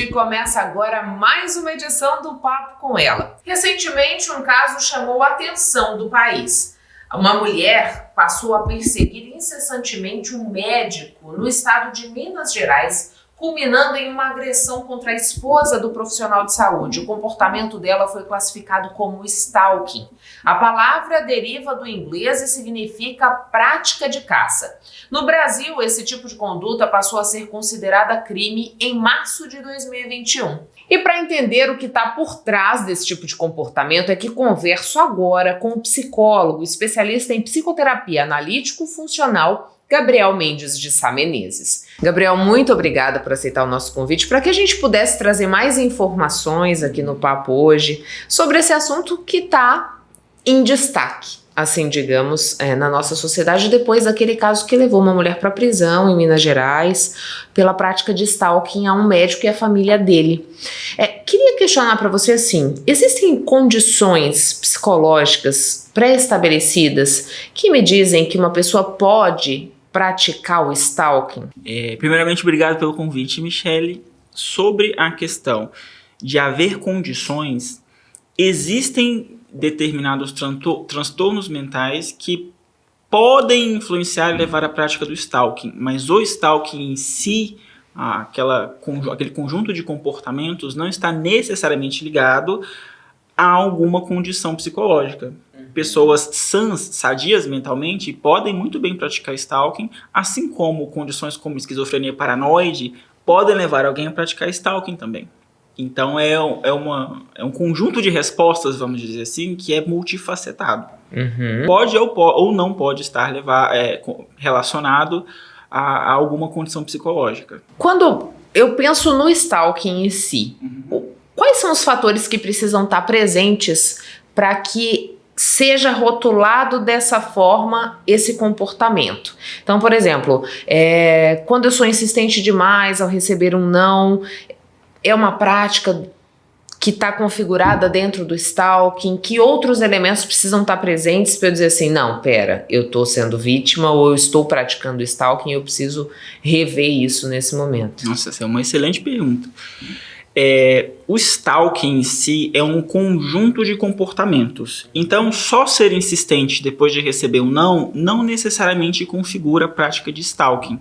começa agora mais uma edição do Papo com Ela. Recentemente, um caso chamou a atenção do país. Uma mulher passou a perseguir incessantemente um médico no estado de Minas Gerais, culminando em uma agressão contra a esposa do profissional de saúde. O comportamento dela foi classificado como stalking. A palavra deriva do inglês e significa prática de caça. No Brasil, esse tipo de conduta passou a ser considerada crime em março de 2021. E para entender o que está por trás desse tipo de comportamento é que converso agora com o psicólogo, especialista em psicoterapia analítico-funcional, Gabriel Mendes de Sá Menezes. Gabriel, muito obrigada por aceitar o nosso convite para que a gente pudesse trazer mais informações aqui no Papo hoje sobre esse assunto que está em destaque, assim digamos, na nossa sociedade, depois daquele caso que levou uma mulher para a prisão em Minas Gerais pela prática de stalking a um médico e a família dele. Queria questionar para você assim, existem condições psicológicas pré-estabelecidas que me dizem que uma pessoa pode praticar o stalking? Primeiramente, obrigado pelo convite, Michele. Sobre a questão de haver condições, existem determinados transtornos mentais que podem influenciar e levar à prática do stalking, mas o stalking em si, aquele conjunto de comportamentos, não está necessariamente ligado a alguma condição psicológica. Pessoas sãs, sadias mentalmente, podem muito bem praticar stalking, assim como condições como esquizofrenia paranoide podem levar alguém a praticar stalking também. Então é um conjunto de respostas, vamos dizer assim, que é multifacetado. Pode ou não pode estar relacionado a alguma condição psicológica. Quando eu penso no stalking em si, quais são os fatores que precisam estar presentes para que seja rotulado dessa forma esse comportamento? Então, por exemplo, quando eu sou insistente demais ao receber um não, é uma prática que está configurada dentro do stalking? Que outros elementos precisam estar presentes para eu dizer assim, não, pera, eu estou sendo vítima ou eu estou praticando stalking e eu preciso rever isso nesse momento? Nossa, essa é uma excelente pergunta. O stalking em si é um conjunto de comportamentos. Então, só ser insistente depois de receber um não necessariamente configura a prática de stalking.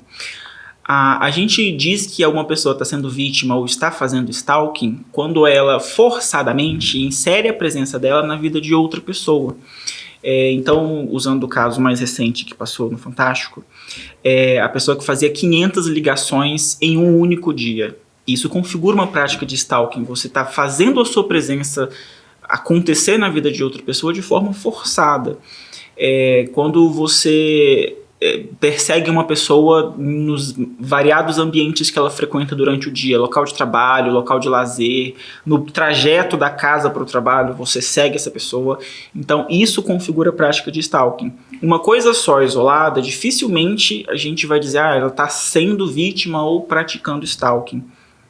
A gente diz que alguma pessoa está sendo vítima ou está fazendo stalking quando ela forçadamente insere a presença dela na vida de outra pessoa. Então, usando o caso mais recente que passou no Fantástico, a pessoa que fazia 500 ligações em um único dia. Isso configura uma prática de stalking. Você está fazendo a sua presença acontecer na vida de outra pessoa de forma forçada. Quando você persegue uma pessoa nos variados ambientes que ela frequenta durante o dia, local de trabalho, local de lazer, no trajeto da casa para o trabalho, você segue essa pessoa. Então, isso configura a prática de stalking. Uma coisa só, isolada, dificilmente a gente vai dizer, ela está sendo vítima ou praticando stalking.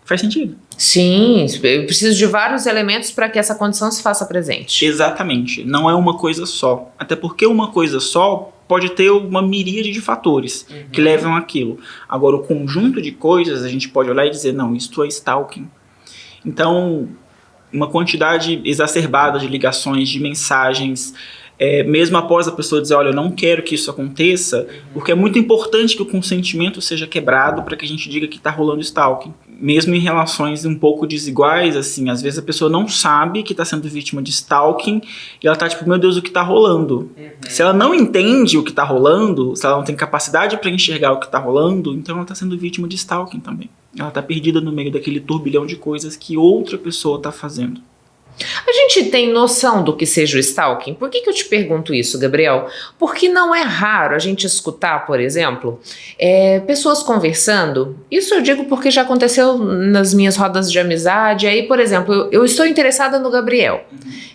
Faz sentido? Sim, eu preciso de vários elementos para que essa condição se faça presente. Exatamente, não é uma coisa só. Até porque uma coisa só pode ter uma miríade de fatores que levam àquilo. Agora, o conjunto de coisas, a gente pode olhar e dizer, não, isso é stalking. Então, uma quantidade exacerbada de ligações, de mensagens, mesmo após a pessoa dizer, olha, eu não quero que isso aconteça, porque é muito importante que o consentimento seja quebrado para que a gente diga que está rolando stalking. Mesmo em relações um pouco desiguais, assim, às vezes a pessoa não sabe que está sendo vítima de stalking e ela está tipo, meu Deus, o que está rolando? Se ela não entende o que está rolando, se ela não tem capacidade para enxergar o que está rolando, então ela está sendo vítima de stalking também. Ela está perdida no meio daquele turbilhão de coisas que outra pessoa está fazendo. A gente tem noção do que seja o stalking? Por que eu te pergunto isso, Gabriel? Porque não é raro a gente escutar, por exemplo, pessoas conversando. Isso eu digo porque já aconteceu nas minhas rodas de amizade. Aí, por exemplo, eu estou interessada no Gabriel.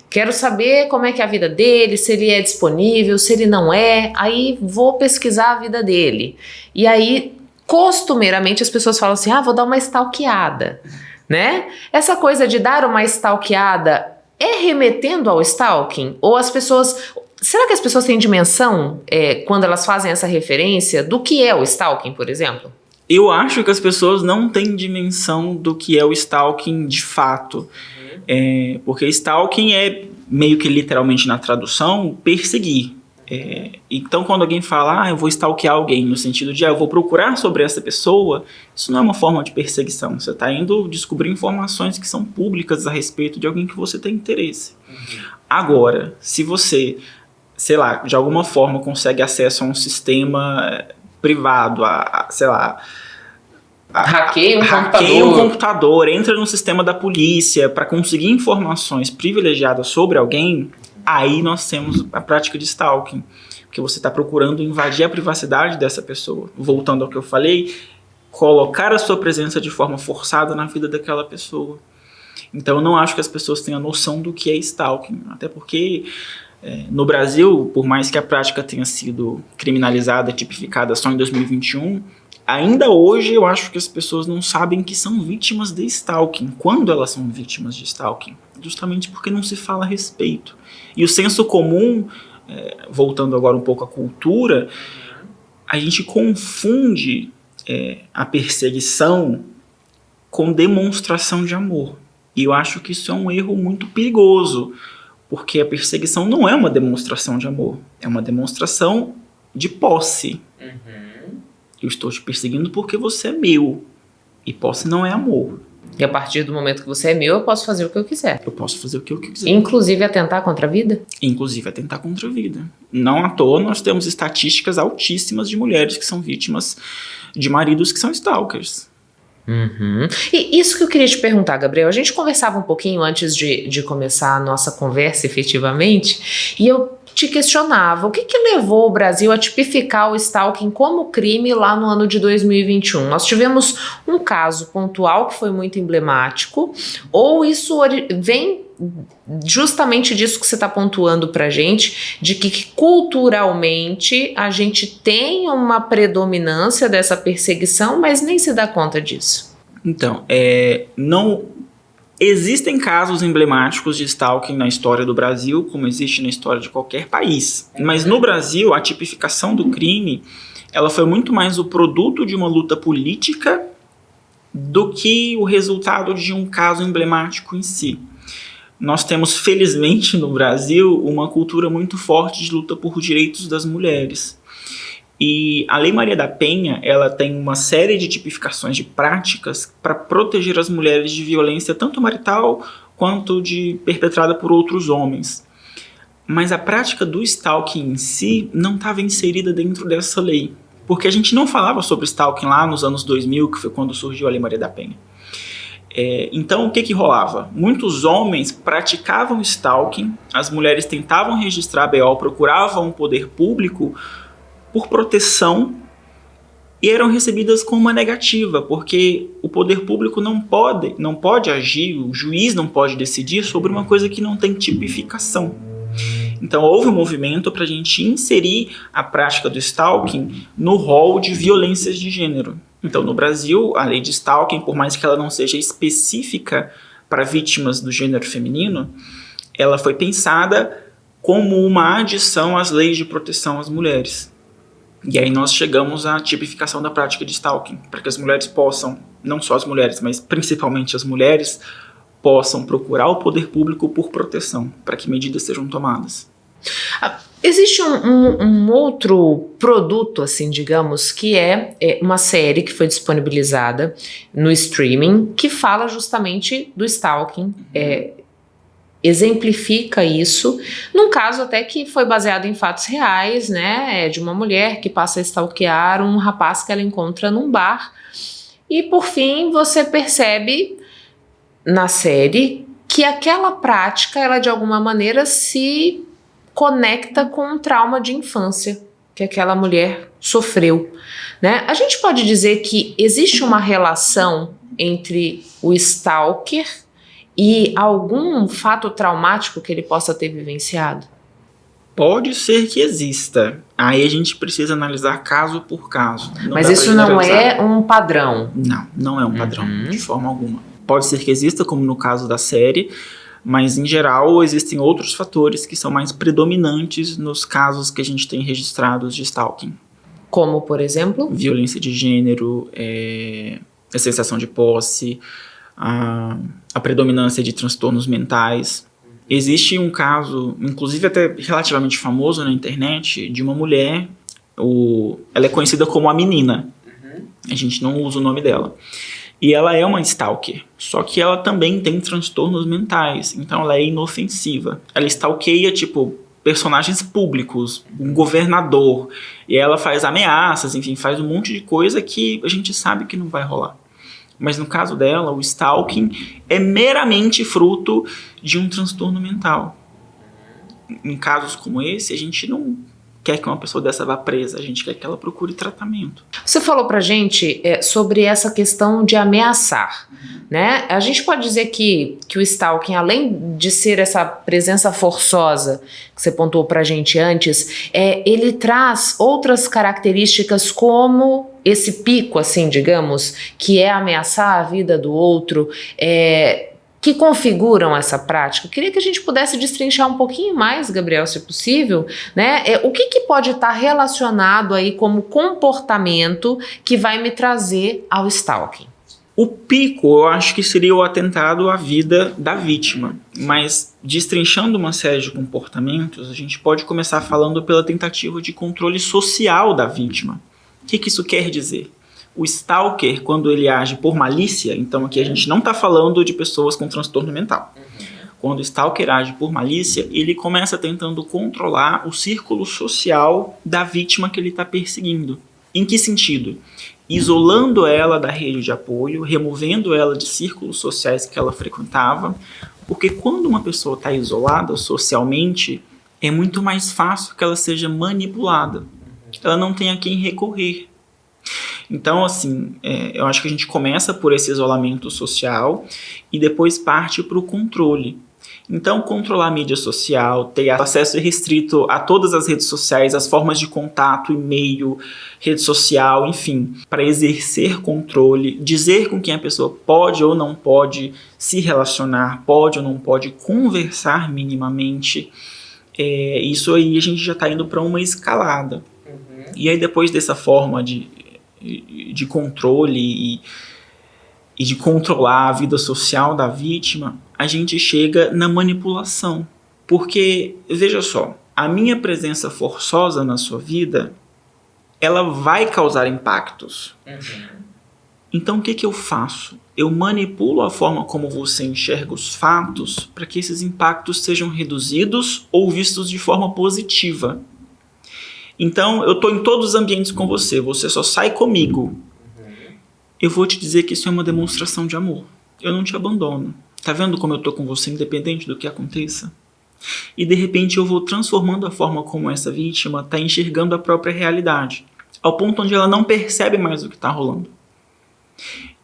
Quero saber como é que é a vida dele, se ele é disponível, se ele não é. Aí vou pesquisar a vida dele. E aí, costumeiramente, as pessoas falam assim, vou dar uma stalkeada. Né? Essa coisa de dar uma stalkeada é remetendo ao stalking? Ou as pessoas... Será que as pessoas têm dimensão quando elas fazem essa referência do que é o stalking, por exemplo? Eu acho que as pessoas não têm dimensão do que é o stalking de fato. Porque stalking é, meio que literalmente na tradução, perseguir. Então, quando alguém fala, eu vou stalkear alguém, no sentido de, eu vou procurar sobre essa pessoa, isso não é uma forma de perseguição. Você está indo descobrir informações que são públicas a respeito de alguém que você tem interesse. Agora, se você, sei lá, de alguma forma consegue acesso a um sistema privado, hackeia um computador, entra no sistema da polícia para conseguir informações privilegiadas sobre alguém, aí nós temos a prática de stalking, porque você está procurando invadir a privacidade dessa pessoa. Voltando ao que eu falei, colocar a sua presença de forma forçada na vida daquela pessoa. Então eu não acho que as pessoas tenham noção do que é stalking, até porque no Brasil, por mais que a prática tenha sido criminalizada, tipificada só em 2021, ainda hoje eu acho que as pessoas não sabem que são vítimas de stalking, quando elas são vítimas de stalking, justamente porque não se fala a respeito. E o senso comum, voltando agora um pouco à cultura, a gente confunde a perseguição com demonstração de amor. E eu acho que isso é um erro muito perigoso, porque a perseguição não é uma demonstração de amor, é uma demonstração de posse. Eu estou te perseguindo porque você é meu, e posse não é amor. E a partir do momento que você é meu, eu posso fazer o que eu quiser. Eu posso fazer o que eu quiser. Inclusive atentar contra a vida? Inclusive atentar contra a vida. Não à toa nós temos estatísticas altíssimas de mulheres que são vítimas de maridos que são stalkers. E isso que eu queria te perguntar, Gabriel, a gente conversava um pouquinho antes de começar a nossa conversa efetivamente, e eu te questionava, o que levou o Brasil a tipificar o stalking como crime lá no ano de 2021? Nós tivemos um caso pontual que foi muito emblemático, ou isso vem justamente disso que você está pontuando pra gente, de que culturalmente a gente tem uma predominância dessa perseguição, mas nem se dá conta disso? Então, não existem casos emblemáticos de stalking na história do Brasil, como existe na história de qualquer país. Mas no Brasil, a tipificação do crime, ela foi muito mais o produto de uma luta política do que o resultado de um caso emblemático em si. Nós temos, felizmente, no Brasil, uma cultura muito forte de luta por direitos das mulheres. E a Lei Maria da Penha, ela tem uma série de tipificações de práticas para proteger as mulheres de violência tanto marital quanto perpetrada por outros homens. Mas a prática do stalking em si não estava inserida dentro dessa lei, porque a gente não falava sobre stalking lá nos anos 2000, que foi quando surgiu a Lei Maria da Penha. Então, o que rolava? Muitos homens praticavam stalking, as mulheres tentavam registrar BO, procuravam o poder público por proteção e eram recebidas com uma negativa, porque o poder público não pode agir, o juiz não pode decidir sobre uma coisa que não tem tipificação. Então houve um movimento para a gente inserir a prática do stalking no rol de violências de gênero. Então no Brasil, a lei de stalking, por mais que ela não seja específica para vítimas do gênero feminino, ela foi pensada como uma adição às leis de proteção às mulheres. E aí nós chegamos à tipificação da prática de stalking, para que as mulheres possam, não só as mulheres, mas principalmente as mulheres, possam procurar o poder público por proteção, para que medidas sejam tomadas. Existe um outro produto, assim, digamos, que é uma série que foi disponibilizada no streaming, que fala justamente do stalking, exemplifica isso, num caso até que foi baseado em fatos reais, né, de uma mulher que passa a stalkear um rapaz que ela encontra num bar, e por fim você percebe na série que aquela prática, ela de alguma maneira se conecta com um trauma de infância que aquela mulher sofreu, né? A gente pode dizer que existe uma relação entre o stalker e algum fato traumático que ele possa ter vivenciado? Pode ser que exista. Aí a gente precisa analisar caso por caso. Mas isso não é um padrão? Não é um padrão, de forma alguma. Pode ser que exista, como no caso da série, mas em geral existem outros fatores que são mais predominantes nos casos que a gente tem registrados de stalking. Como, por exemplo? Violência de gênero, a sensação de posse, a predominância de transtornos mentais. Existe um caso, inclusive até relativamente famoso na internet, de uma mulher, ela é conhecida como a menina. A gente não usa o nome dela. E ela é uma stalker, só que ela também tem transtornos mentais, então ela é inofensiva. Ela stalkeia, tipo, personagens públicos, um governador, e ela faz ameaças, enfim, faz um monte de coisa que a gente sabe que não vai rolar. Mas no caso dela, o stalking é meramente fruto de um transtorno mental. Em casos como esse, a gente não quer que uma pessoa dessa vá presa, a gente quer que ela procure tratamento. Você falou pra gente sobre essa questão de ameaçar, né? A gente pode dizer que o stalking, além de ser essa presença forçosa que você pontuou pra gente antes, ele traz outras características como esse pico, assim, digamos, que é ameaçar a vida do outro, que configuram essa prática. Eu queria que a gente pudesse destrinchar um pouquinho mais, Gabriel, se possível, né? O que pode estar relacionado aí como comportamento que vai me trazer ao stalking? O pico, eu acho que seria o atentado à vida da vítima, mas destrinchando uma série de comportamentos, a gente pode começar falando pela tentativa de controle social da vítima. O que isso quer dizer? O stalker, quando ele age por malícia, então aqui a gente não está falando de pessoas com transtorno mental. Quando o stalker age por malícia, ele começa tentando controlar o círculo social da vítima que ele está perseguindo. Em que sentido? Isolando ela da rede de apoio, removendo ela de círculos sociais que ela frequentava, porque quando uma pessoa está isolada socialmente, é muito mais fácil que ela seja manipulada. Ela não tem a quem recorrer. Então, assim, eu acho que a gente começa por esse isolamento social e depois parte para o controle. Então, controlar a mídia social, ter acesso irrestrito a todas as redes sociais, as formas de contato, e-mail, rede social, enfim, para exercer controle, dizer com quem a pessoa pode ou não pode se relacionar, pode ou não pode conversar minimamente. Isso aí a gente já está indo para uma escalada. E aí, depois dessa forma de controle e de controlar a vida social da vítima, a gente chega na manipulação. Porque, veja só, a minha presença forçosa na sua vida, ela vai causar impactos. Então, o que eu faço? Eu manipulo a forma como você enxerga os fatos para que esses impactos sejam reduzidos ou vistos de forma positiva. Então, eu estou em todos os ambientes com você, você só sai comigo. Eu vou te dizer que isso é uma demonstração de amor. Eu não te abandono. Tá vendo como eu estou com você, independente do que aconteça? E, de repente, eu vou transformando a forma como essa vítima está enxergando a própria realidade, ao ponto onde ela não percebe mais o que está rolando.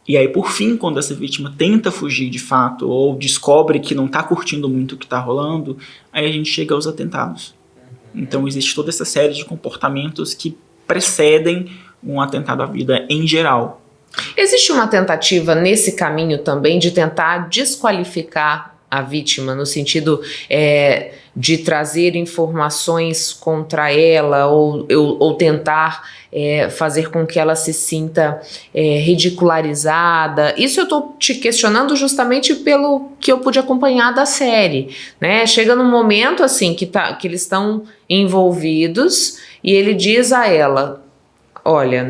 E aí, por fim, quando essa vítima tenta fugir de fato, ou descobre que não está curtindo muito o que está rolando, aí a gente chega aos atentados. Então existe toda essa série de comportamentos que precedem um atentado à vida em geral. Existe uma tentativa nesse caminho também de tentar desqualificar a vítima, no sentido de trazer informações contra ela ou tentar fazer com que ela se sinta ridicularizada. Isso eu estou te questionando justamente pelo que eu pude acompanhar da série, né? Chega num momento assim que eles estão envolvidos e ele diz a ela: olha,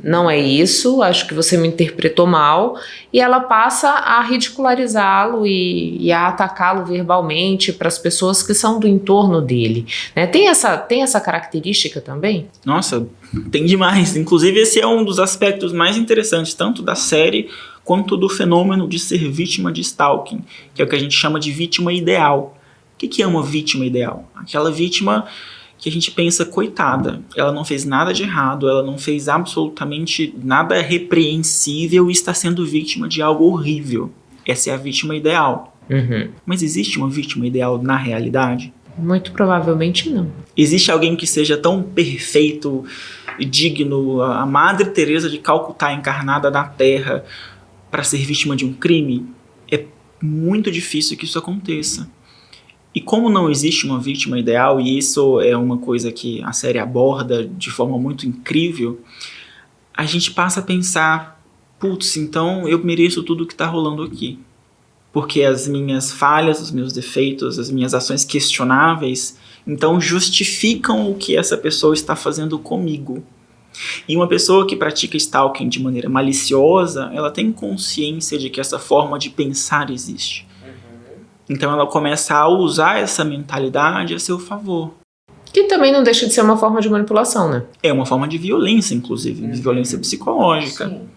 não é isso, acho que você me interpretou mal, e ela passa a ridicularizá-lo e a atacá-lo verbalmente para as pessoas que são do entorno dele, né? Tem essa característica também? Nossa, tem demais. Inclusive, esse é um dos aspectos mais interessantes, tanto da série quanto do fenômeno de ser vítima de stalking, que é o que a gente chama de vítima ideal. O que é uma vítima ideal? Aquela vítima que a gente pensa, coitada, ela não fez nada de errado, ela não fez absolutamente nada repreensível e está sendo vítima de algo horrível. Essa é a vítima ideal. Mas existe uma vítima ideal na realidade? Muito provavelmente não. Existe alguém que seja tão perfeito e digno, a Madre Teresa de Calcutá encarnada na Terra, para ser vítima de um crime? É muito difícil que isso aconteça. E como não existe uma vítima ideal, e isso é uma coisa que a série aborda de forma muito incrível, a gente passa a pensar, putz, então eu mereço tudo que está rolando aqui. Porque as minhas falhas, os meus defeitos, as minhas ações questionáveis, então justificam o que essa pessoa está fazendo comigo. E uma pessoa que pratica stalking de maneira maliciosa, ela tem consciência de que essa forma de pensar existe. Então ela começa a usar essa mentalidade a seu favor. Que também não deixa de ser uma forma de manipulação, né? É uma forma de violência, inclusive, de violência psicológica. Sim.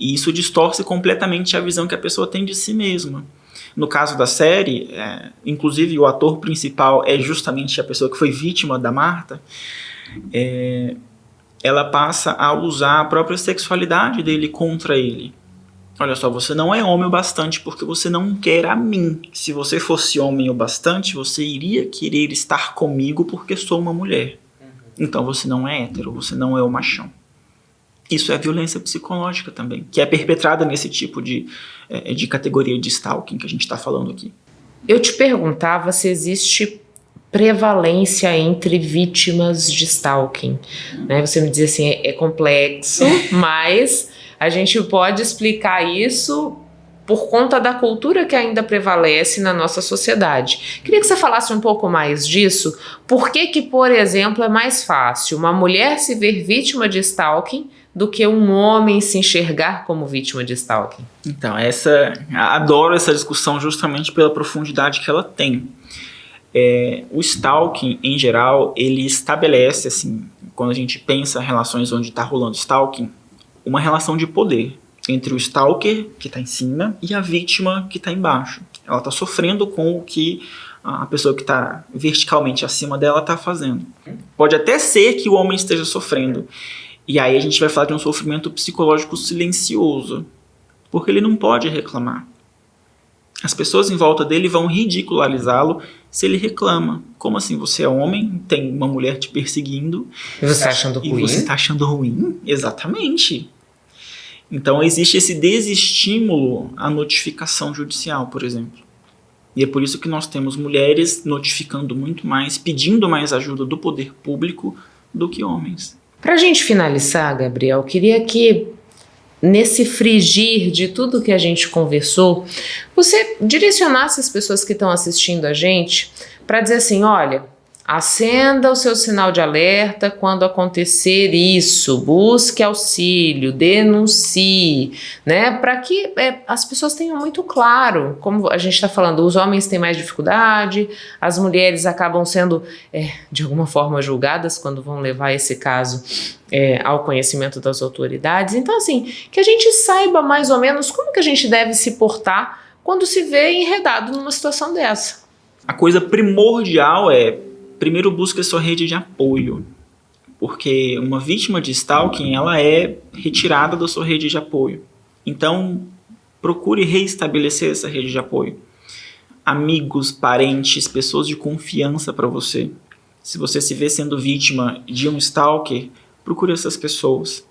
E isso distorce completamente a visão que a pessoa tem de si mesma. No caso da série, inclusive o ator principal é justamente a pessoa que foi vítima da Marta, ela passa a usar a própria sexualidade dele contra ele. Olha só, você não é homem o bastante porque você não quer a mim. Se você fosse homem o bastante, você iria querer estar comigo porque sou uma mulher. Então você não é hétero, você não é o machão. Isso é violência psicológica também, que é perpetrada nesse tipo de categoria de stalking que a gente está falando aqui. Eu te perguntava se existe prevalência entre vítimas de stalking. Né? Você me dizia assim, é complexo, mas a gente pode explicar isso por conta da cultura que ainda prevalece na nossa sociedade. Queria que você falasse um pouco mais disso. Por que, por exemplo, é mais fácil uma mulher se ver vítima de stalking do que um homem se enxergar como vítima de stalking? Então, adoro essa discussão justamente pela profundidade que ela tem. O stalking, em geral, ele estabelece, assim, quando a gente pensa em relações onde está rolando stalking, uma relação de poder entre o stalker, que está em cima, e a vítima, que está embaixo. Ela está sofrendo com o que a pessoa que está verticalmente acima dela está fazendo. Pode até ser que o homem esteja sofrendo. E aí a gente vai falar de um sofrimento psicológico silencioso, porque ele não pode reclamar. As pessoas em volta dele vão ridicularizá-lo se ele reclama. Como assim? Você é homem, tem uma mulher te perseguindo. E você está achando ruim? E você está achando ruim? Exatamente. Então existe esse desestímulo à notificação judicial, por exemplo. E é por isso que nós temos mulheres notificando muito mais, pedindo mais ajuda do poder público do que homens. Para a gente finalizar, Gabriel, queria que nesse frigir de tudo que a gente conversou, você direcionasse as pessoas que estão assistindo a gente para dizer assim, olha, acenda o seu sinal de alerta quando acontecer isso, busque auxílio, denuncie, né? Para que as pessoas tenham muito claro, como a gente está falando, os homens têm mais dificuldade, as mulheres acabam sendo, de alguma forma, julgadas quando vão levar esse caso ao conhecimento das autoridades. Então, assim, que a gente saiba mais ou menos como que a gente deve se portar quando se vê enredado numa situação dessa. A coisa primordial primeiro busca a sua rede de apoio, porque uma vítima de stalking, ela é retirada da sua rede de apoio. Então, procure reestabelecer essa rede de apoio. Amigos, parentes, pessoas de confiança para você. Se você se vê sendo vítima de um stalker, procure essas pessoas.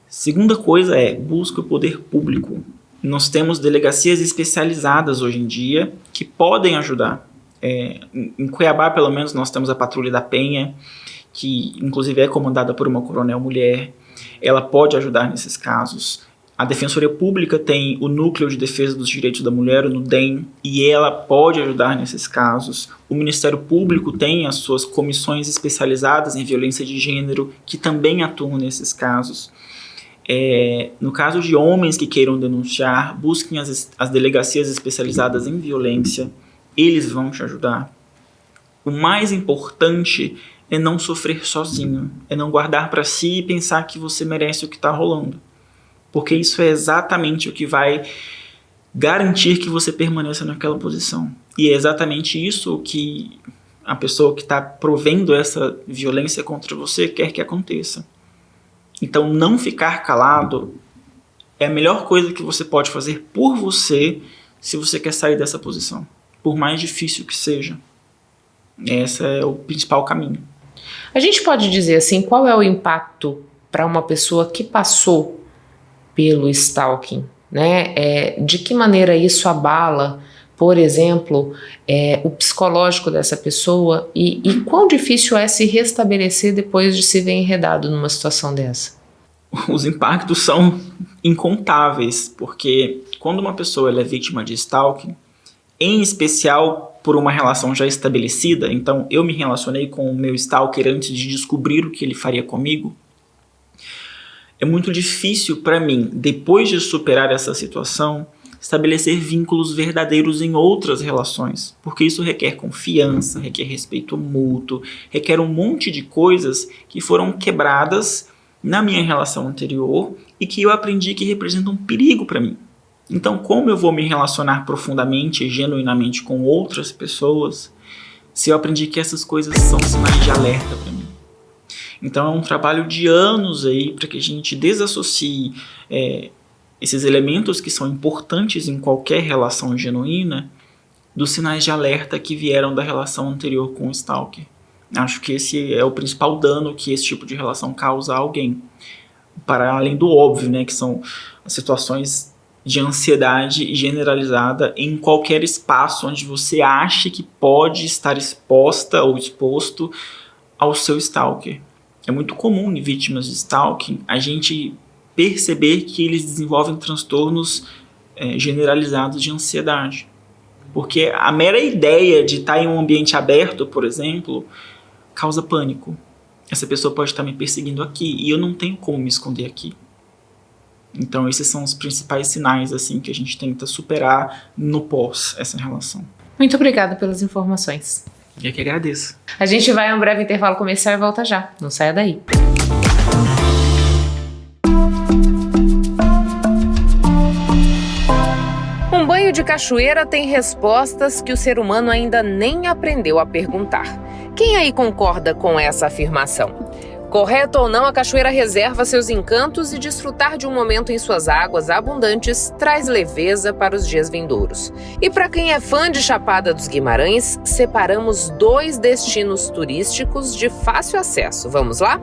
Segunda coisa busque o poder público. Nós temos delegacias especializadas hoje em dia que podem ajudar. Em Cuiabá, pelo menos, nós temos a Patrulha da Penha, que inclusive é comandada por uma coronel mulher. Ela pode ajudar nesses casos. A Defensoria Pública tem o Núcleo de Defesa dos Direitos da Mulher, o NUDEM, e ela pode ajudar nesses casos. O Ministério Público tem as suas comissões especializadas em violência de gênero, que também atuam nesses casos. No caso de homens que queiram denunciar, busquem as delegacias especializadas em violência. Eles vão te ajudar. O mais importante é não sofrer sozinho, é não guardar para si e pensar que você merece o que está rolando. Porque isso é exatamente o que vai garantir que você permaneça naquela posição. E é exatamente isso que a pessoa que está provendo essa violência contra você quer que aconteça. Então, não ficar calado é a melhor coisa que você pode fazer por você se você quer sair dessa posição. Por mais difícil que seja. Esse é o principal caminho. A gente pode dizer assim, qual é o impacto para uma pessoa que passou pelo stalking, né? De que maneira isso abala por exemplo, o psicológico dessa pessoa e quão difícil é se restabelecer depois de se ver enredado numa situação dessa? Os impactos são incontáveis, porque quando uma pessoa ela é vítima de stalking, em especial por uma relação já estabelecida, então eu me relacionei com o meu stalker antes de descobrir o que ele faria comigo, é muito difícil para mim, depois de superar essa situação, estabelecer vínculos verdadeiros em outras relações, porque isso requer confiança, requer respeito mútuo, requer um monte de coisas que foram quebradas na minha relação anterior e que eu aprendi que representam um perigo para mim. Então, como eu vou me relacionar profundamente e genuinamente com outras pessoas se eu aprendi que essas coisas são sinais de alerta para mim? Então, é um trabalho de anos aí para que a gente desassocie esses elementos que são importantes em qualquer relação genuína dos sinais de alerta que vieram da relação anterior com o stalker. Acho que esse é o principal dano que esse tipo de relação causa a alguém. Para além do óbvio, né, que são as situações de ansiedade generalizada em qualquer espaço onde você acha que pode estar exposta ou exposto ao seu stalker. É muito comum em vítimas de stalking a gente perceber que eles desenvolvem transtornos generalizados de ansiedade. Porque a mera ideia de estar em um ambiente aberto, por exemplo, causa pânico. Essa pessoa pode estar me perseguindo aqui e eu não tenho como me esconder aqui. Então esses são os principais sinais assim, que a gente tenta superar no pós essa relação. Muito obrigada pelas informações. Eu que agradeço. A gente vai a um breve intervalo comercial e volta já. Não saia daí. Um banho de cachoeira tem respostas que o ser humano ainda nem aprendeu a perguntar. Quem aí concorda com essa afirmação? Correto ou não, a cachoeira reserva seus encantos e desfrutar de um momento em suas águas abundantes traz leveza para os dias vindouros. E para quem é fã de Chapada dos Guimarães, separamos 2 destinos turísticos de fácil acesso. Vamos lá?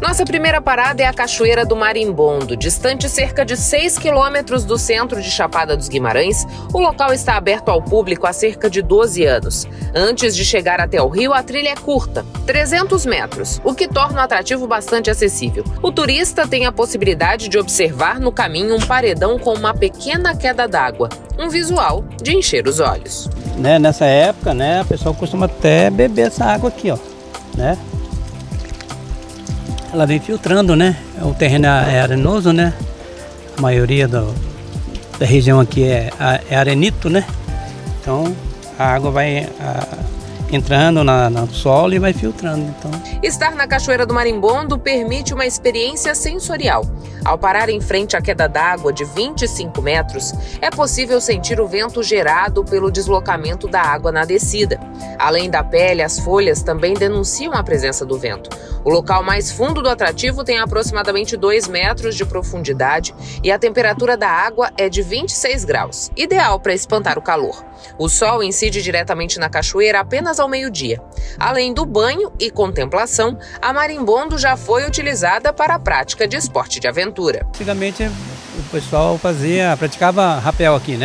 Nossa primeira parada é a Cachoeira do Marimbondo. Distante cerca de 6 quilômetros do centro de Chapada dos Guimarães, o local está aberto ao público há cerca de 12 anos. Antes de chegar até o rio, a trilha é curta, 300 metros, o que torna o atrativo bastante acessível. O turista tem a possibilidade de observar no caminho um paredão com uma pequena queda d'água, um visual de encher os olhos. Nessa época, a pessoa costuma até beber essa água aqui, né? Ela vem filtrando, O terreno é arenoso, A maioria da região aqui é arenito, Então a água vai entrando no solo e vai filtrando. Então. Estar na Cachoeira do Marimbondo permite uma experiência sensorial. Ao parar em frente à queda d'água de 25 metros, é possível sentir o vento gerado pelo deslocamento da água na descida. Além da pele, as folhas também denunciam a presença do vento. O local mais fundo do atrativo tem aproximadamente 2 metros de profundidade e a temperatura da água é de 26 graus, ideal para espantar o calor. O sol incide diretamente na cachoeira apenas ao meio-dia. Além do banho e contemplação, a Marimbondo já foi utilizada para a prática de esporte de aventura. Antigamente o pessoal praticava rapel aqui,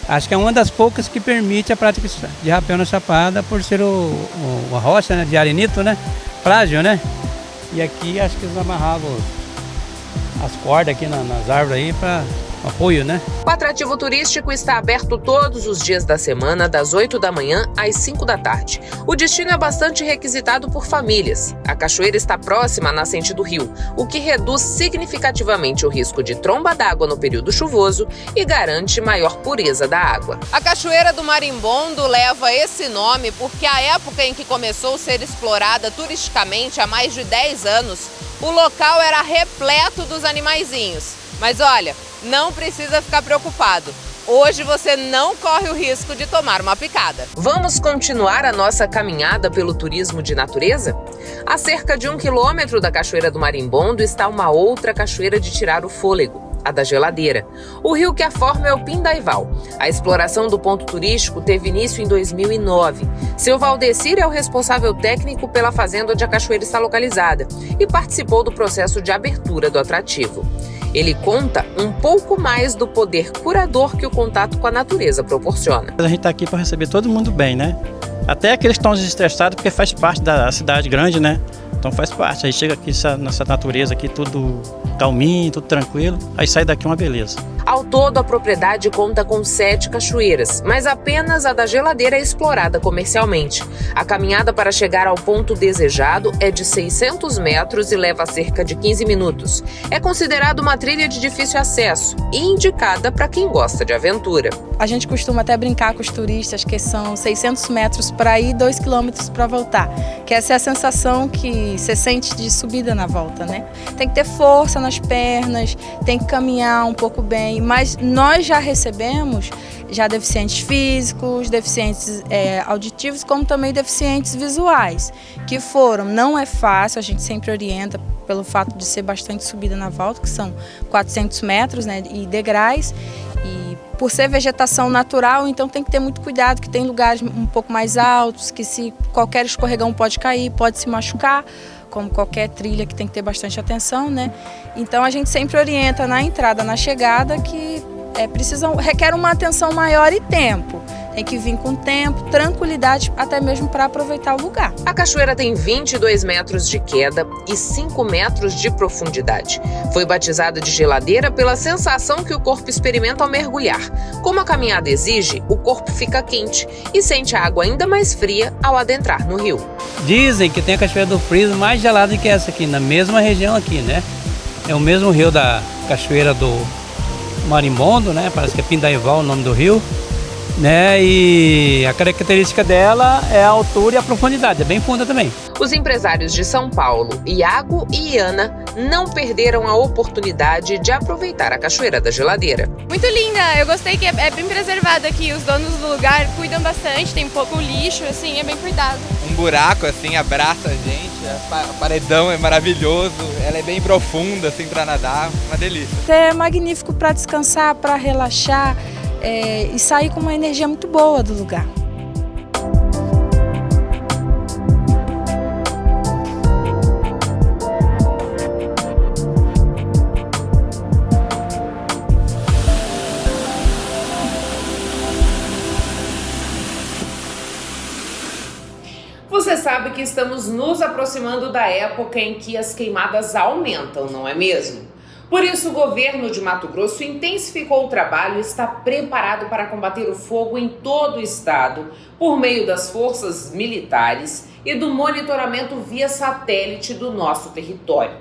Acho que é uma das poucas que permite a prática de rapel na Chapada por ser a rocha de arenito, frágil, E aqui acho que eles amarravam as cordas aqui nas árvores aí para apoio, O atrativo turístico está aberto todos os dias da semana, das 8 da manhã às 5 da tarde. O destino é bastante requisitado por famílias. A cachoeira está próxima à nascente do rio, o que reduz significativamente o risco de tromba d'água no período chuvoso e garante maior pureza da água. A Cachoeira do Marimbondo leva esse nome porque a época em que começou a ser explorada turisticamente, há mais de 10 anos, o local era repleto dos animaizinhos. Mas olha, não precisa ficar preocupado. Hoje você não corre o risco de tomar uma picada. Vamos continuar a nossa caminhada pelo turismo de natureza? A cerca de 1 quilômetro da Cachoeira do Marimbondo está uma outra cachoeira de tirar o fôlego. a da Geladeira. O rio que a forma é o Pindaival. A exploração do ponto turístico teve início em 2009. Seu Valdecir é o responsável técnico pela fazenda onde a cachoeira está localizada e participou do processo de abertura do atrativo. Ele conta um pouco mais do poder curador que o contato com a natureza proporciona. A gente está aqui para receber todo mundo bem, né? Até aqueles que estão desestressados, porque faz parte da cidade grande, né? Então faz parte. Aí chega aqui nessa natureza aqui, tudo calminho, tudo tranquilo. Aí sai daqui uma beleza. Ao todo, a propriedade conta com 7 cachoeiras, mas apenas a da Geladeira é explorada comercialmente. A caminhada para chegar ao ponto desejado é de 600 metros e leva cerca de 15 minutos. É considerado uma trilha de difícil acesso e indicada para quem gosta de aventura. A gente costuma até brincar com os turistas que são 600 metros para ir, 2 quilômetros para voltar. Que essa é a sensação que você sente de subida na volta, né? Tem que ter força nas pernas, tem que caminhar um pouco bem. Mas nós já recebemos deficientes físicos, deficientes auditivos, como também deficientes visuais, que não é fácil, a gente sempre orienta pelo fato de ser bastante subida na volta, que são 400 metros, né, e degraus, e por ser vegetação natural, então tem que ter muito cuidado, que tem lugares um pouco mais altos, que se qualquer escorregão pode cair, pode se machucar, como qualquer trilha que tem que ter bastante atenção, né? Então a gente sempre orienta na entrada, na chegada, que requer uma atenção maior e tempo. Tem que vir com tempo, tranquilidade, até mesmo para aproveitar o lugar. A cachoeira tem 22 metros de queda e 5 metros de profundidade. Foi batizada de Geladeira pela sensação que o corpo experimenta ao mergulhar. Como a caminhada exige, o corpo fica quente e sente a água ainda mais fria ao adentrar no rio. Dizem que tem a Cachoeira do Friso mais gelada que essa aqui, na mesma região aqui, né? É o mesmo rio da Cachoeira do Marimbondo, né? Parece que é Pindaival o nome do rio, né? E a característica dela é a altura e a profundidade, é bem funda também. Os empresários de São Paulo, Iago e Iana, não perderam a oportunidade de aproveitar a Cachoeira da Geladeira. Muito linda, eu gostei que é bem preservada aqui, os donos do lugar cuidam bastante, tem pouco lixo, assim, é bem cuidado. Um buraco, assim, abraça a gente, o paredão é maravilhoso, ela é bem profunda, assim, para nadar, uma delícia. É magnífico para descansar, para relaxar e sair com uma energia muito boa do lugar. Você sabe que estamos nos aproximando da época em que as queimadas aumentam, não é mesmo? Por isso, o governo de Mato Grosso intensificou o trabalho e está preparado para combater o fogo em todo o estado, por meio das forças militares e do monitoramento via satélite do nosso território.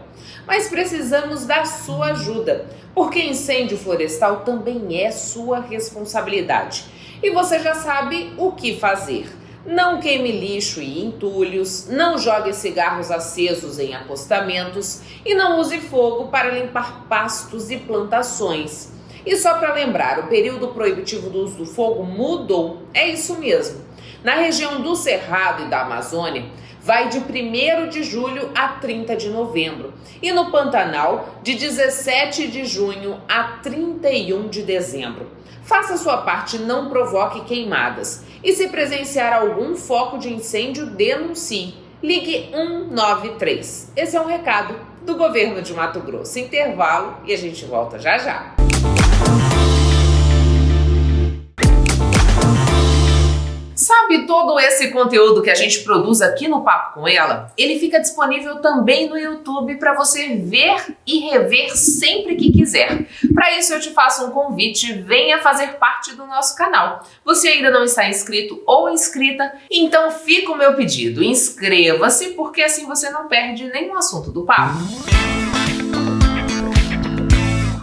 Mas precisamos da sua ajuda, porque incêndio florestal também é sua responsabilidade. E você já sabe o que fazer. Não queime lixo e entulhos, não jogue cigarros acesos em acostamentos e não use fogo para limpar pastos e plantações. E só para lembrar, o período proibitivo do uso do fogo mudou, é isso mesmo. Na região do Cerrado e da Amazônia, vai de 1º de julho a 30 de novembro e no Pantanal, de 17 de junho a 31 de dezembro. Faça sua parte, não provoque queimadas. E se presenciar algum foco de incêndio, denuncie. Ligue 193. Esse é um recado do governo de Mato Grosso. Intervalo e a gente volta já já. Sabe todo esse conteúdo que a gente produz aqui no Papo com Ela? Ele fica disponível também no YouTube para você ver e rever sempre que quiser. Para isso eu te faço um convite, venha fazer parte do nosso canal. Você ainda não está inscrito ou inscrita? Então fica o meu pedido, inscreva-se porque assim você não perde nenhum assunto do Papo.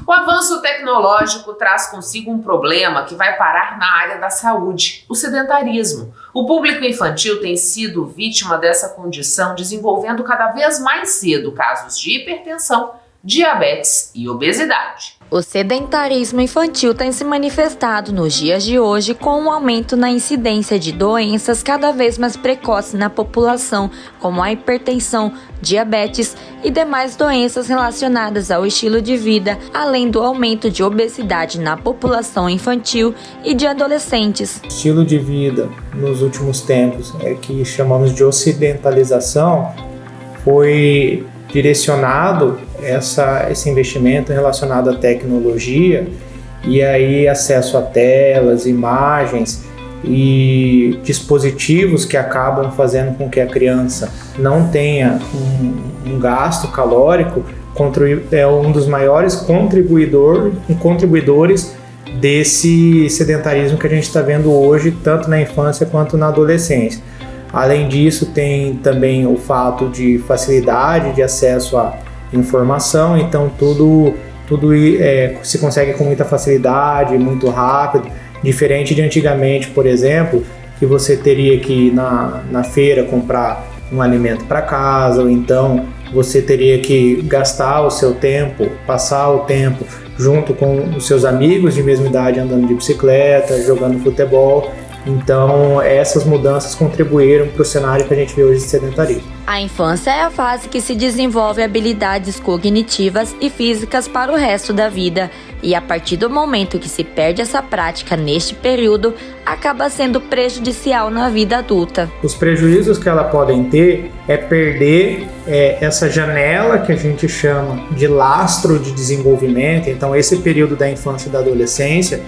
O avanço tecnológico traz consigo um problema que vai parar na área da saúde, o sedentarismo. O público infantil tem sido vítima dessa condição, desenvolvendo cada vez mais cedo casos de hipertensão, diabetes e obesidade. O sedentarismo infantil tem se manifestado nos dias de hoje com um aumento na incidência de doenças cada vez mais precoces na população, como a hipertensão, diabetes e demais doenças relacionadas ao estilo de vida, além do aumento de obesidade na população infantil e de adolescentes. O estilo de vida nos últimos tempos, que chamamos de ocidentalização, foi direcionado esse investimento relacionado à tecnologia e aí acesso a telas, imagens e dispositivos que acabam fazendo com que a criança não tenha um gasto calórico, é um dos maiores contribuidores desse sedentarismo que a gente está vendo hoje, tanto na infância quanto na adolescência. Além disso, tem também o fato de facilidade de acesso à informação, então tudo se consegue com muita facilidade, muito rápido, diferente de antigamente, por exemplo, que você teria que ir na feira comprar um alimento para casa, ou então você teria que gastar o seu tempo, passar o tempo junto com os seus amigos de mesma idade andando de bicicleta, jogando futebol. Então, essas mudanças contribuíram para o cenário que a gente vê hoje de sedentarismo. A infância é a fase que se desenvolve habilidades cognitivas e físicas para o resto da vida, e a partir do momento que se perde essa prática neste período, acaba sendo prejudicial na vida adulta. Os prejuízos que ela podem ter é perder essa janela que a gente chama de lastro de desenvolvimento. Então, esse período da infância e da adolescência,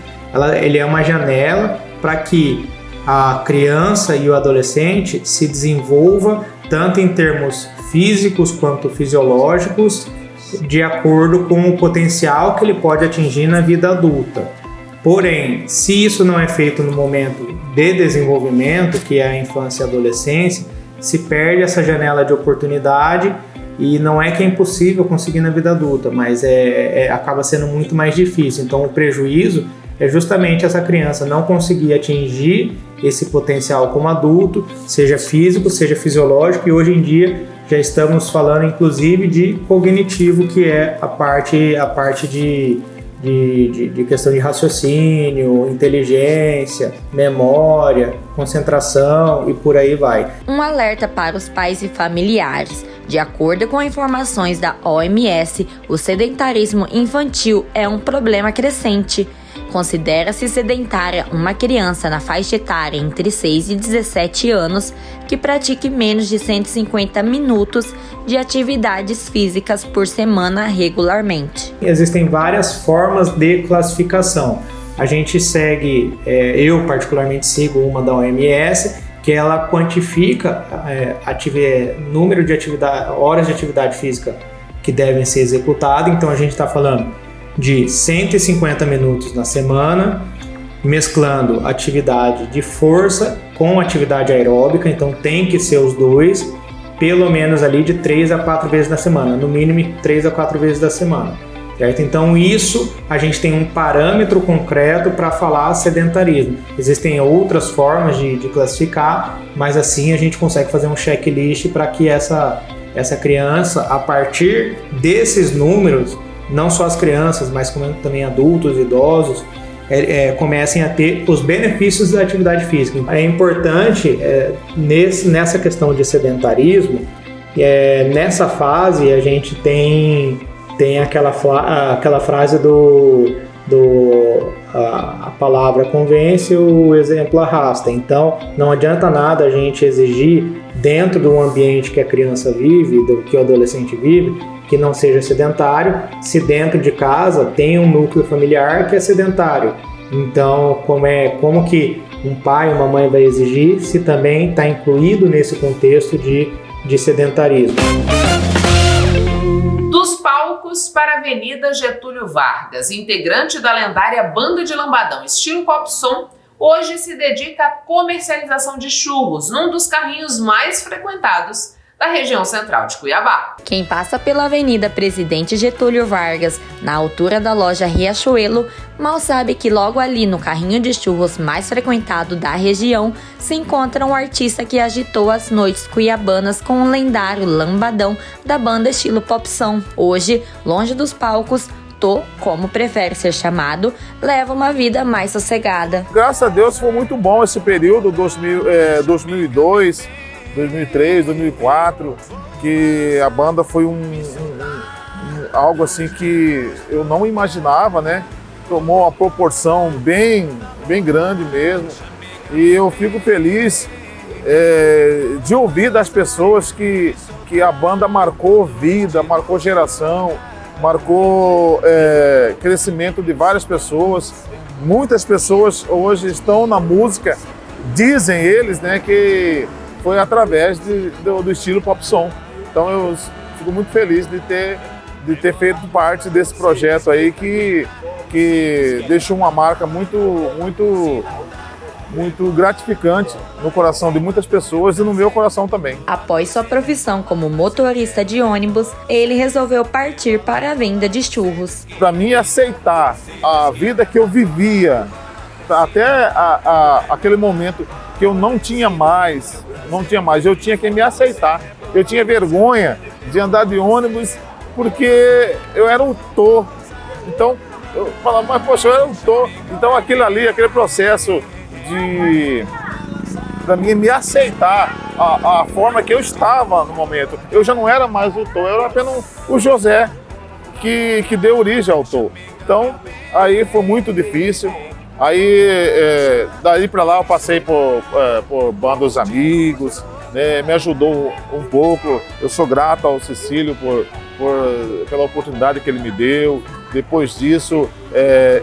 ele é uma janela para que a criança e o adolescente se desenvolva tanto em termos físicos quanto fisiológicos, de acordo com o potencial que ele pode atingir na vida adulta. Porém, se isso não é feito no momento de desenvolvimento, que é a infância e a adolescência, se perde essa janela de oportunidade. E não é que é impossível conseguir na vida adulta, mas acaba sendo muito mais difícil. Então, o prejuízo é justamente essa criança não conseguir atingir esse potencial como adulto, seja físico, seja fisiológico, e hoje em dia já estamos falando inclusive de cognitivo, que é a parte de questão de raciocínio, inteligência, memória, concentração e por aí vai. Um alerta para os pais e familiares. De acordo com informações da OMS, o sedentarismo infantil é um problema crescente. Considera-se sedentária uma criança na faixa etária entre 6 e 17 anos que pratique menos de 150 minutos de atividades físicas por semana regularmente. Existem várias formas de classificação. A gente segue, eu particularmente sigo uma da OMS, que ela quantifica número de horas de atividade física que devem ser executadas. Então a gente está falando de 150 minutos na semana, mesclando atividade de força com atividade aeróbica, então tem que ser os dois, pelo menos ali de 3 a 4 vezes na semana, no mínimo 3 a 4 vezes da semana, certo? Então isso, a gente tem um parâmetro concreto para falar sedentarismo. Existem outras formas de classificar, mas assim a gente consegue fazer um checklist para que essa criança, a partir desses números, não só as crianças, mas como também adultos, idosos, comecem a ter os benefícios da atividade física. É importante, nessa questão de sedentarismo, nessa fase a gente tem aquela frase a palavra convence, o exemplo arrasta. Então, não adianta nada a gente exigir dentro do ambiente que a criança vive, que o adolescente vive, que não seja sedentário, se dentro de casa tem um núcleo familiar que é sedentário. Então, como que um pai ou uma mãe vai exigir se também está incluído nesse contexto de sedentarismo? Dos palcos para a Avenida Getúlio Vargas, integrante da lendária Banda de Lambadão estilo pop som, hoje se dedica à comercialização de churros num dos carrinhos mais frequentados da região central de Cuiabá. Quem passa pela Avenida Presidente Getúlio Vargas, na altura da loja Riachuelo, mal sabe que logo ali no carrinho de churros mais frequentado da região se encontra um artista que agitou as noites cuiabanas com o lendário Lambadão da banda estilo pop som. Hoje, longe dos palcos, Tô, como prefere ser chamado, leva uma vida mais sossegada. Graças a Deus foi muito bom esse período, 2002, 2003, 2004, que a banda foi algo assim que eu não imaginava, né? Tomou uma proporção bem grande mesmo. E eu fico feliz de ouvir das pessoas que a banda marcou vida, marcou geração, marcou crescimento de várias pessoas. Muitas pessoas hoje estão na música, dizem eles, né, que foi através do estilo pop song. Então eu fico muito feliz de ter feito parte desse projeto aí que deixou uma marca muito gratificante no coração de muitas pessoas e no meu coração também. Após sua profissão como motorista de ônibus, ele resolveu partir para a venda de churros. Para mim, aceitar a vida que eu vivia, até aquele momento que eu não tinha mais, eu tinha que me aceitar. Eu tinha vergonha de andar de ônibus porque eu era um Tô. Então, eu falava, mas poxa, eu era um Tô. Então aquele processo para mim me aceitar a forma que eu estava no momento. Eu já não era mais o Tô, eu era apenas o José que deu origem ao Tô. Então, aí foi muito difícil. Aí, daí para lá eu passei por banda dos amigos, né, me ajudou um pouco. Eu sou grato ao Cecílio pela oportunidade que ele me deu. Depois disso,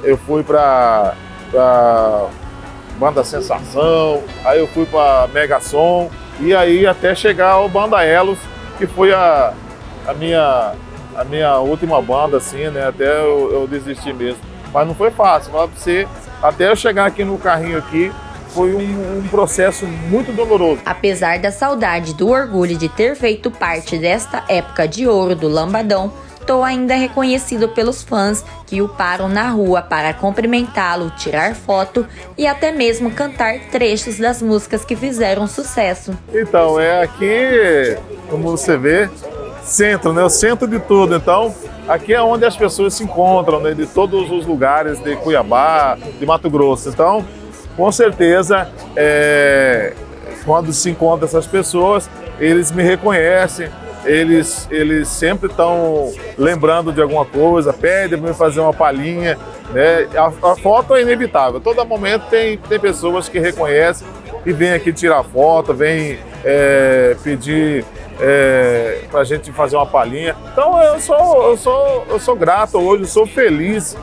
eu fui para Banda Sensação, aí eu fui para Mega Som, e aí até chegar ao Banda Elos, que foi a minha última banda, assim, né? Até eu desisti mesmo. Mas não foi fácil, falar para você, até eu chegar aqui no carrinho aqui, foi um processo muito doloroso. Apesar da saudade e do orgulho de ter feito parte desta época de ouro do Lambadão, Tô ainda é reconhecido pelos fãs que o param na rua para cumprimentá-lo, tirar foto e até mesmo cantar trechos das músicas que fizeram sucesso. Então, aqui, como você vê, centro, né? O centro de tudo. Então, aqui é onde as pessoas se encontram, né? De todos os lugares de Cuiabá, de Mato Grosso. Então, com certeza, quando se encontram essas pessoas, eles me reconhecem. Eles sempre estão lembrando de alguma coisa, pedem para me fazer uma palhinha, né? A foto é inevitável. Todo momento tem pessoas que reconhecem e vêm aqui tirar foto, vêm pedir para a gente fazer uma palhinha. Então eu sou grato hoje, eu sou feliz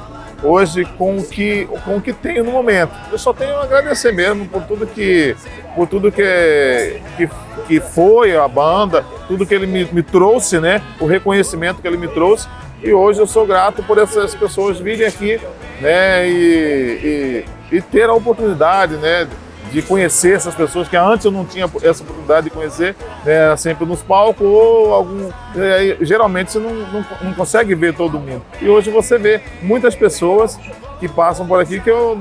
hoje com o que tenho no momento. Eu só tenho a agradecer mesmo por tudo que foi a banda, tudo que ele me trouxe, né? O reconhecimento que ele me trouxe. E hoje eu sou grato por essas pessoas virem aqui, né? E ter a oportunidade, né? De conhecer essas pessoas que antes eu não tinha essa oportunidade de conhecer, né, sempre nos palcos ou geralmente você não consegue ver todo mundo. E hoje você vê muitas pessoas que passam por aqui que eu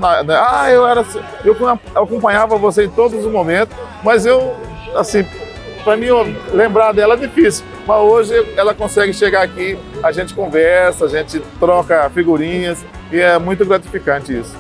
acompanhava você em todos os momentos, mas assim, para mim lembrar dela é difícil. Mas hoje ela consegue chegar aqui, a gente conversa, a gente troca figurinhas e é muito gratificante isso.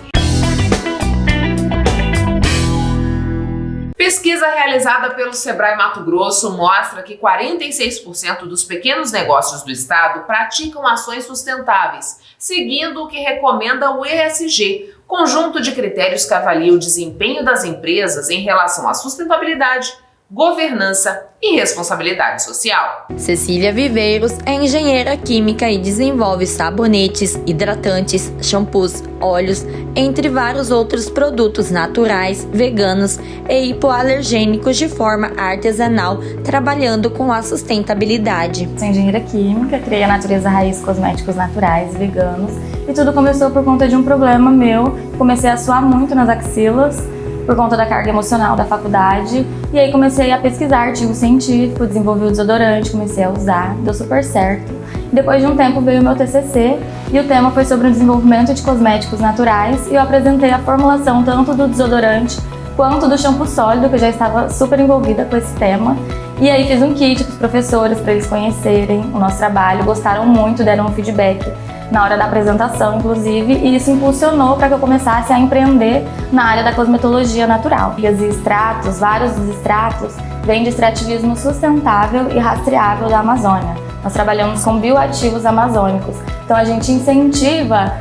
Pesquisa realizada pelo Sebrae Mato Grosso mostra que 46% dos pequenos negócios do estado praticam ações sustentáveis, seguindo o que recomenda o ESG, conjunto de critérios que avalia o desempenho das empresas em relação à sustentabilidade, governança e responsabilidade social. Cecília Viveiros é engenheira química e desenvolve sabonetes, hidratantes, shampoos, óleos, entre vários outros produtos naturais, veganos e hipoalergênicos de forma artesanal, trabalhando com a sustentabilidade. Sou engenheira química, criei a Natureza Raiz Cosméticos Naturais, veganos, e tudo começou por conta de um problema meu. Comecei a suar muito nas axilas, por conta da carga emocional da faculdade, e aí comecei a pesquisar artigo científico, desenvolvi o desodorante, comecei a usar, deu super certo. Depois de um tempo veio o meu TCC e o tema foi sobre o desenvolvimento de cosméticos naturais e eu apresentei a formulação tanto do desodorante quanto do shampoo sólido, que eu já estava super envolvida com esse tema. E aí fiz um kit para os professores, para eles conhecerem o nosso trabalho, gostaram muito, deram um feedback na hora da apresentação, inclusive, e isso impulsionou para que eu começasse a empreender na área da cosmetologia natural. E os extratos, vários dos extratos, vêm de extrativismo sustentável e rastreável da Amazônia. Nós trabalhamos com bioativos amazônicos, então a gente incentiva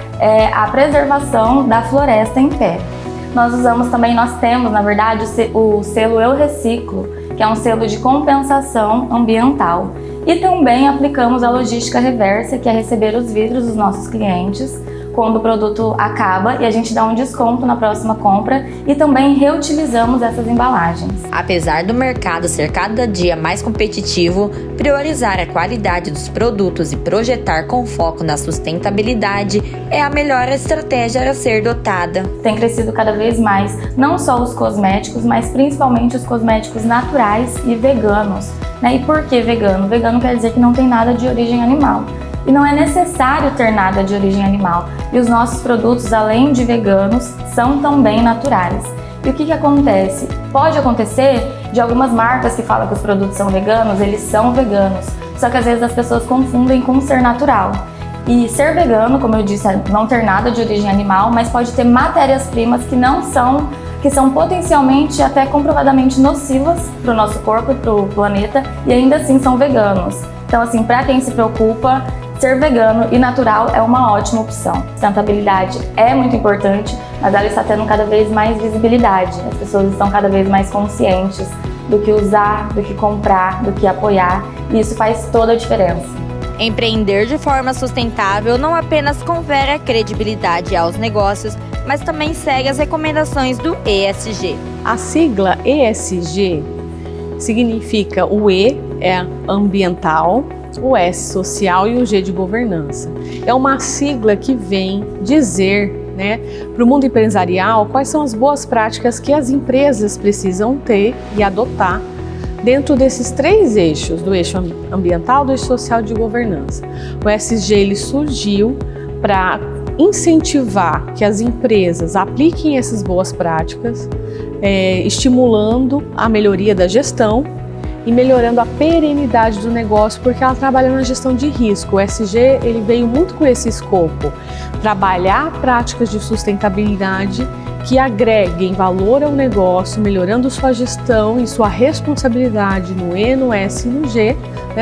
a preservação da floresta em pé. Nós temos, na verdade, o selo Eu Reciclo, que é um selo de compensação ambiental. E também aplicamos a logística reversa, que é receber os vidros dos nossos clientes quando o produto acaba e a gente dá um desconto na próxima compra e também reutilizamos essas embalagens. Apesar do mercado ser cada dia mais competitivo, priorizar a qualidade dos produtos e projetar com foco na sustentabilidade é a melhor estratégia a ser dotada. Tem crescido cada vez mais, não só os cosméticos, mas principalmente os cosméticos naturais e veganos. E por que vegano? Vegano quer dizer que não tem nada de origem animal. E não é necessário ter nada de origem animal. E os nossos produtos, além de veganos, são também naturais. E o que acontece? Pode acontecer de algumas marcas que falam que os produtos são veganos, eles são veganos. Só que às vezes as pessoas confundem com ser natural. E ser vegano, como eu disse, é não ter nada de origem animal, mas pode ter matérias-primas que são potencialmente até comprovadamente nocivas para o nosso corpo e para o planeta e ainda assim são veganos. Então, assim, para quem se preocupa, ser vegano e natural é uma ótima opção. Sustentabilidade é muito importante, mas ela está tendo cada vez mais visibilidade. As pessoas estão cada vez mais conscientes do que usar, do que comprar, do que apoiar, e isso faz toda a diferença. Empreender de forma sustentável não apenas confere a credibilidade aos negócios, mas também segue as recomendações do ESG. A sigla ESG significa o E é ambiental, o S social e o G de governança. É uma sigla que vem dizer, para o mundo empresarial quais são as boas práticas que as empresas precisam ter e adotar dentro desses 3 eixos, do eixo ambiental, do eixo social e de governança. O ESG ele surgiu para incentivar que as empresas apliquem essas boas práticas, estimulando a melhoria da gestão e melhorando a perenidade do negócio, porque ela trabalha na gestão de risco. O ESG ele veio muito com esse escopo, trabalhar práticas de sustentabilidade que agreguem valor ao negócio, melhorando sua gestão e sua responsabilidade no E, no S e no G,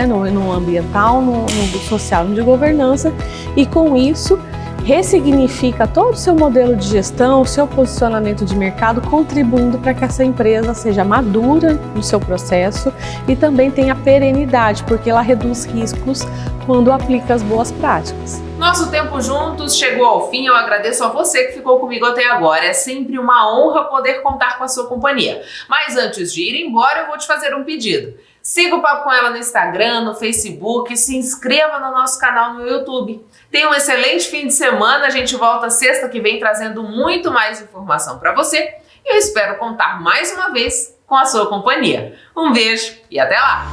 no ambiental, no social e de governança, e com isso ressignifica todo o seu modelo de gestão, o seu posicionamento de mercado, contribuindo para que essa empresa seja madura no seu processo e também tenha perenidade, porque ela reduz riscos quando aplica as boas práticas. Nosso tempo juntos chegou ao fim. Eu agradeço a você que ficou comigo até agora. É sempre uma honra poder contar com a sua companhia. Mas antes de ir embora, eu vou te fazer um pedido. Siga o Papo com Ela no Instagram, no Facebook e se inscreva no nosso canal no YouTube. Tenha um excelente fim de semana. A gente volta sexta que vem trazendo muito mais informação para você. E eu espero contar mais uma vez com a sua companhia. Um beijo e até lá!